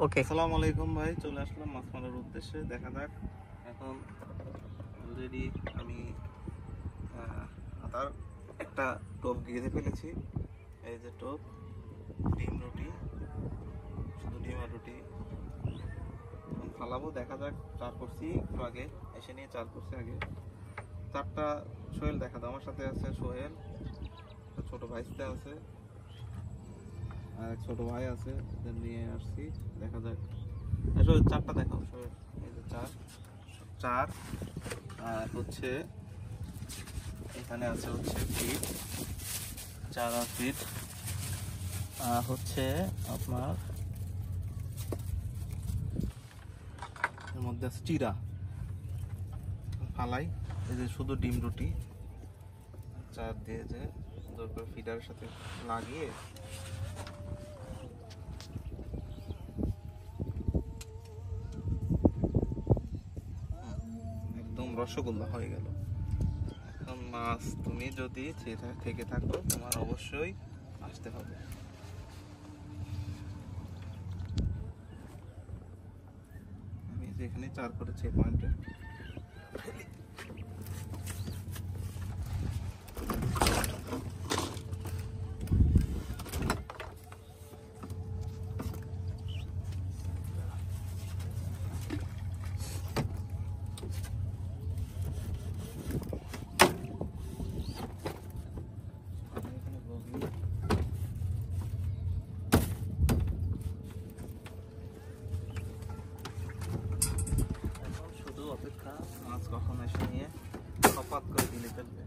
ওকে, আসসালামু আলাইকুম ভাই, চলে আসলাম মাছ মারার উদ্দেশ্যে। দেখা যাক, এখন অলরেডি আমি আদার একটা টোপ গেঁথে ফেলেছি। এই যে টোপ, ডিম রুটি, শুধু ডিম আর রুটি ফালাবো। দেখা যাক, চার করছি একটু আগে এসে নিয়ে চার করছি আগে। চারটা সোহেল দেখা দাও, আমার সাথে আছে সোহেল, ছোট ভাইস্তে আছে আর এক ছোট ভাই আছে, ওদের নিয়ে আসছি। দেখা যাক, সোহেল চারটা দেখাও সোহেল। এই যে চার চার আর হচ্ছে এখানে আছে হচ্ছে ফিট, চার আর ফিট, আর হচ্ছে আপনার এর মধ্যে আছে চিরা ফালাই। এই যে শুধু ডিম রুটি চার দিয়ে যে সুন্দর করে ফিডারের সাথে লাগিয়ে একদম রসগোল্লা হয়ে গেল। এখন মাছ তুমি যদি থেকে থাকো, তোমার অবশ্যই আসতে হবে। আমি যেখানে চার করেছি পয়েন্টে অপেক্ষা, মাছ কখন এসে নিয়ে হঠাৎ করে গিলে ফেলবে।